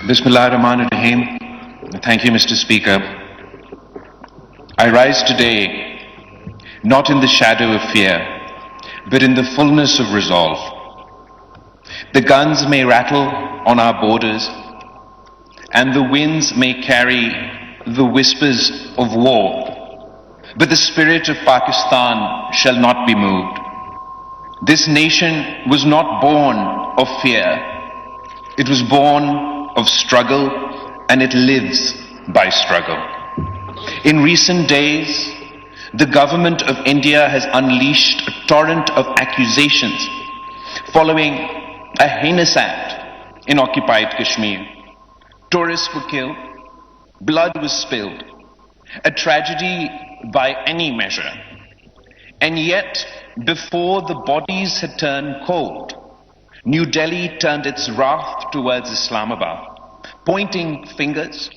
Bismillah ar-Rahman ar-Rahim. Thank you, Mr. Speaker. I rise today not in the shadow of fear, but in the fullness of resolve. The guns may rattle on our borders, and the winds may carry the whispers of war, but the spirit of Pakistan shall not be moved. This nation was not born of fear. It was born of struggle, and it lives by struggle. In recent days, the government of India has unleashed a torrent of accusations following a heinous act in occupied Kashmir. Tourists were killed, blood was spilled, a tragedy by any measure. And yet, before the bodies had turned cold, New Delhi turned its wrath towards Islamabad, pointing fingers,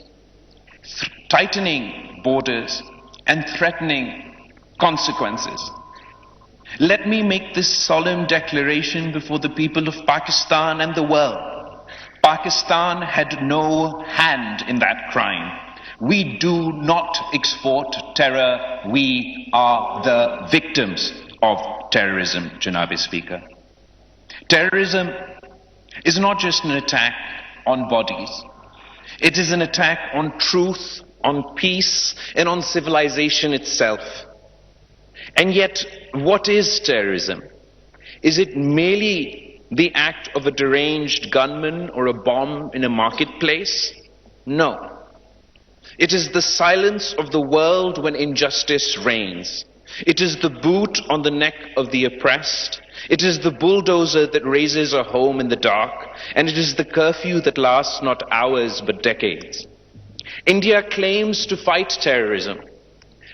tightening borders, and threatening consequences. Let me make this solemn declaration before the people of Pakistan and the world. Pakistan had no hand in that crime. We do not export terror. We are the victims of terrorism, Janabi Speaker. Terrorism is not just an attack on bodies. It is an attack on truth, on peace, and on civilization itself. And yet, what is terrorism? Is it merely the act of a deranged gunman or a bomb in a marketplace? No. It is the silence of the world when injustice reigns. It is the boot on the neck of the oppressed. It is the bulldozer that raises a home in the dark. And it is the curfew that lasts not hours but decades. India claims to fight terrorism.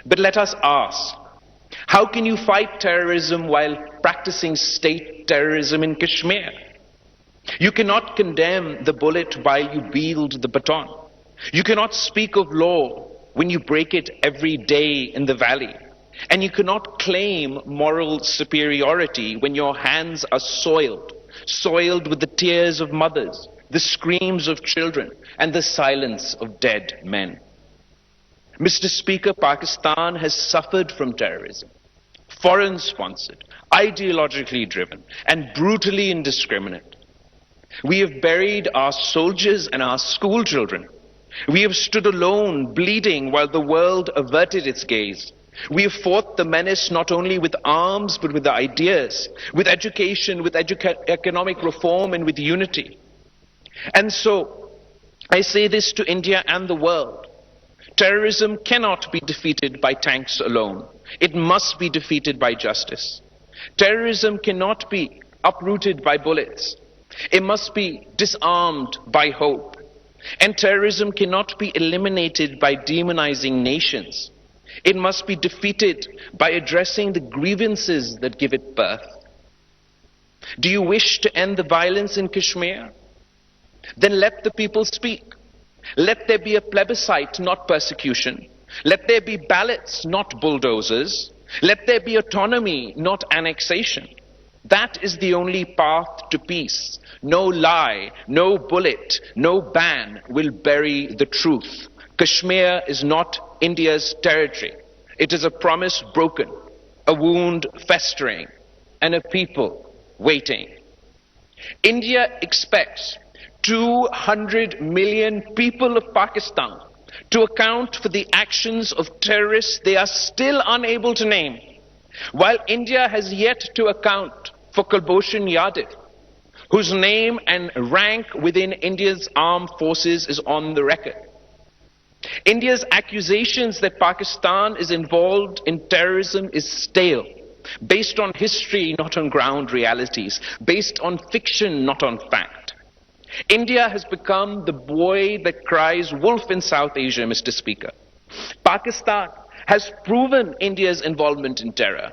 But let us ask, how can you fight terrorism while practicing state terrorism in Kashmir? You cannot condemn the bullet while you wield the baton. You cannot speak of law when you break it every day in the valley. And you cannot claim moral superiority when your hands are soiled with the tears of mothers, the screams of children, and the silence of dead men. Mr. Speaker, Pakistan has suffered from terrorism, foreign-sponsored, ideologically driven, and brutally indiscriminate. We have buried our soldiers and our school children. We have stood alone, bleeding, while the world averted its gaze. We have fought the menace not only with arms, but with ideas, with education, with economic reform, and with unity. And so, I say this to India and the world. Terrorism cannot be defeated by tanks alone. It must be defeated by justice. Terrorism cannot be uprooted by bullets. It must be disarmed by hope. And terrorism cannot be eliminated by demonizing nations. It must be defeated by addressing the grievances that give it birth. Do you wish to end the violence in Kashmir? Then let the people speak. Let there be a plebiscite, not persecution. Let there be ballots, not bulldozers. Let there be autonomy, not annexation. That is the only path to peace. No lie, no bullet, no ban will bury the truth. Kashmir is not India's territory. It is a promise broken, a wound festering, and a people waiting. India expects 200 million people of Pakistan to account for the actions of terrorists they are still unable to name, while India has yet to account for Kulbhushan Yadav, whose name and rank within India's armed forces is on the record. India's accusations that Pakistan is involved in terrorism is stale, based on history, not on ground realities, based on fiction, not on fact. India has become the boy that cries wolf in South Asia, Mr. Speaker. Pakistan has proven India's involvement in terror,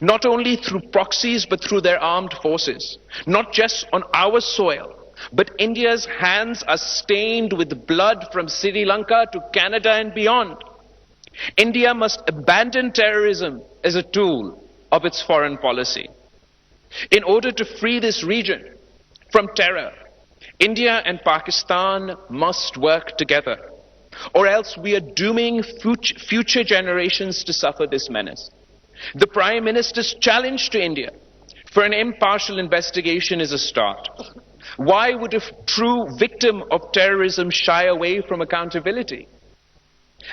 not only through proxies but through their armed forces, not just on our soil, but India's hands are stained with blood from Sri Lanka to Canada and beyond. India must abandon terrorism as a tool of its foreign policy. In order to free this region from terror, India and Pakistan must work together, or else we are dooming future generations to suffer this menace. The Prime Minister's challenge to India for an impartial investigation is a start. Why would a true victim of terrorism shy away from accountability?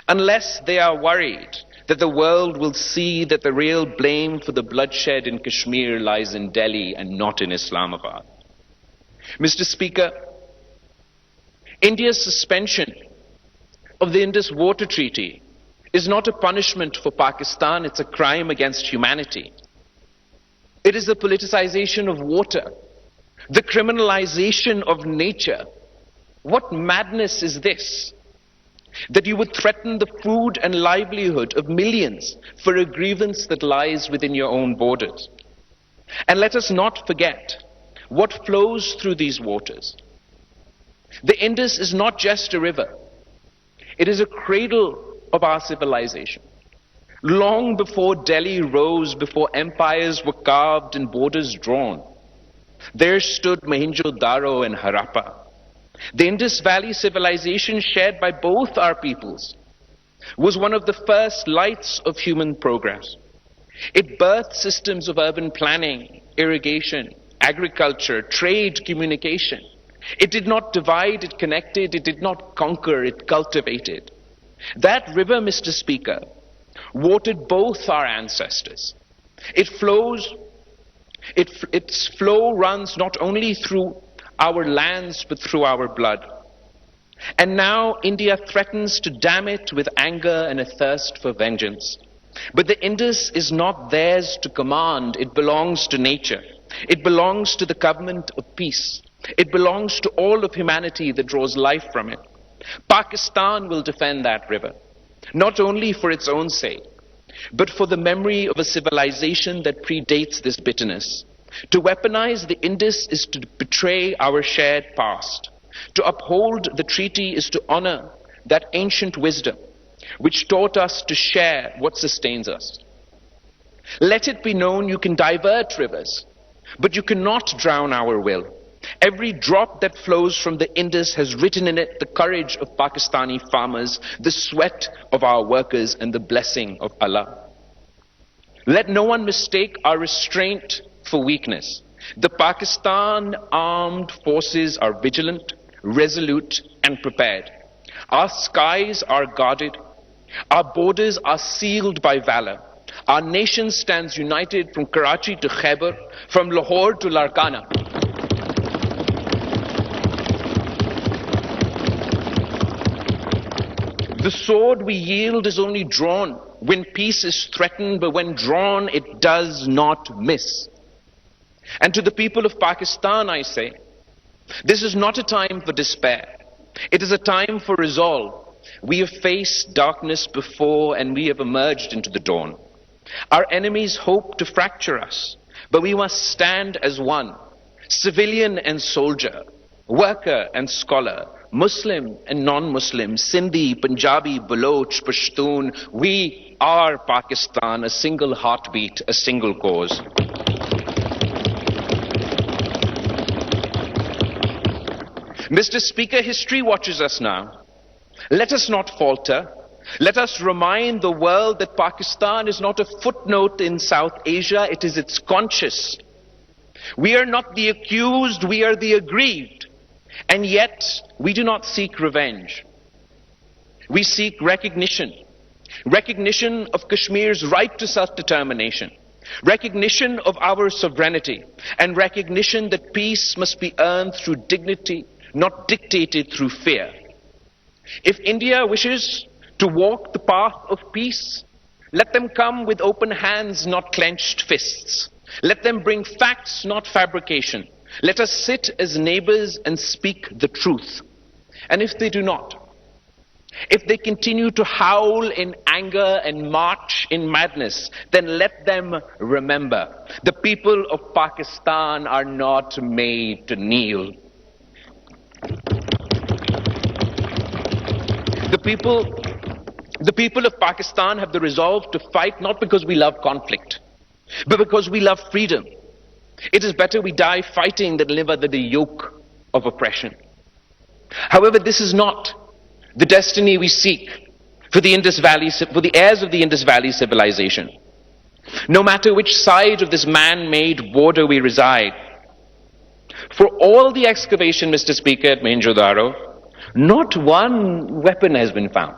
Unless they are worried that the world will see that the real blame for the bloodshed in Kashmir lies in Delhi and not in Islamabad. Mr. Speaker, India's suspension of the Indus Water Treaty is not a punishment for Pakistan, it's a crime against humanity. It is the politicization of water, the criminalization of nature. What madness is this? That you would threaten the food and livelihood of millions for a grievance that lies within your own borders. And let us not forget what flows through these waters. The Indus is not just a river. It is a cradle of our civilization. Long before Delhi rose, before empires were carved and borders drawn, there stood Mohenjo-daro and Harappa. The Indus Valley civilization shared by both our peoples was one of the first lights of human progress. It birthed systems of urban planning, irrigation, agriculture, trade, communication. It did not divide, it connected. It did not conquer, it cultivated. That river, Mr. Speaker, watered both our ancestors. Its flow runs not only through our lands but through our blood. And now India threatens to dam it with anger and a thirst for vengeance. But the Indus is not theirs to command. It belongs to nature. It belongs to the covenant of peace. It belongs to all of humanity that draws life from it. Pakistan will defend that river, not only for its own sake, but for the memory of a civilization that predates this bitterness. To weaponize the Indus is to betray our shared past. To uphold the treaty is to honor that ancient wisdom which taught us to share what sustains us. Let it be known you can divert rivers, but you cannot drown our will. Every drop that flows from the Indus has written in it the courage of Pakistani farmers, the sweat of our workers, and the blessing of Allah. Let no one mistake our restraint for weakness. The Pakistan armed forces are vigilant, resolute, and prepared. Our skies are guarded. Our borders are sealed by valor. Our nation stands united from Karachi to Khyber, from Lahore to Larkana. The sword we yield is only drawn when peace is threatened, but when drawn, it does not miss. And to the people of Pakistan, I say, this is not a time for despair. It is a time for resolve. We have faced darkness before, and we have emerged into the dawn. Our enemies hope to fracture us, but we must stand as one, civilian and soldier, worker and scholar, Muslim and non-Muslim, Sindhi, Punjabi, Baloch, Pashtun. We are Pakistan, a single heartbeat, a single cause. Mr. Speaker, history watches us now. Let us not falter. Let us remind the world that Pakistan is not a footnote in South Asia, it is its conscience. We are not the accused, we are the aggrieved. And yet, we do not seek revenge. We seek recognition. Recognition of Kashmir's right to self-determination. Recognition of our sovereignty. And recognition that peace must be earned through dignity, not dictated through fear. If India wishes to walk the path of peace, let them come with open hands, not clenched fists. Let them bring facts, not fabrication. Let us sit as neighbors and speak the truth. And if they do not, if they continue to howl in anger and march in madness, then let them remember the people of Pakistan are not made to kneel. The people of Pakistan have the resolve to fight not because we love conflict, but because we love freedom. It is better we die fighting than live under the yoke of oppression. However, this is not the destiny we seek for the heirs of the Indus Valley civilization. No matter which side of this man-made border we reside, for all the excavation, Mr. Speaker, at Mohenjo-daro, not one weapon has been found.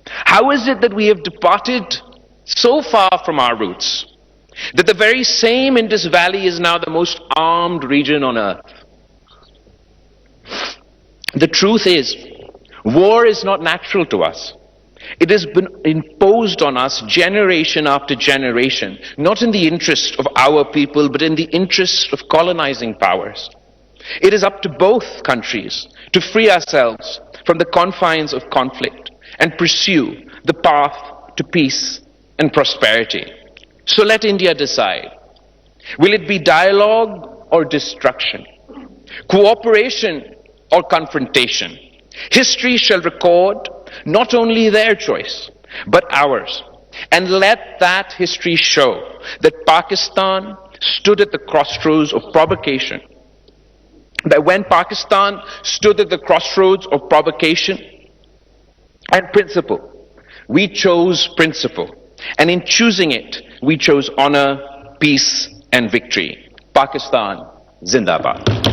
How is it that we have departed so far from our roots, that the very same Indus Valley is now the most armed region on earth? The truth is, war is not natural to us. It has been imposed on us generation after generation, not in the interest of our people, but in the interest of colonizing powers. It is up to both countries to free ourselves from the confines of conflict and pursue the path to peace and prosperity. So let India decide. Will it be dialogue or destruction? Cooperation or confrontation? History shall record not only their choice, but ours. And let that history show that Pakistan stood at the crossroads of provocation. That when Pakistan stood at the crossroads of provocation and principle, we chose principle. And in choosing it, we chose honor, peace, and victory. Pakistan, Zindabad.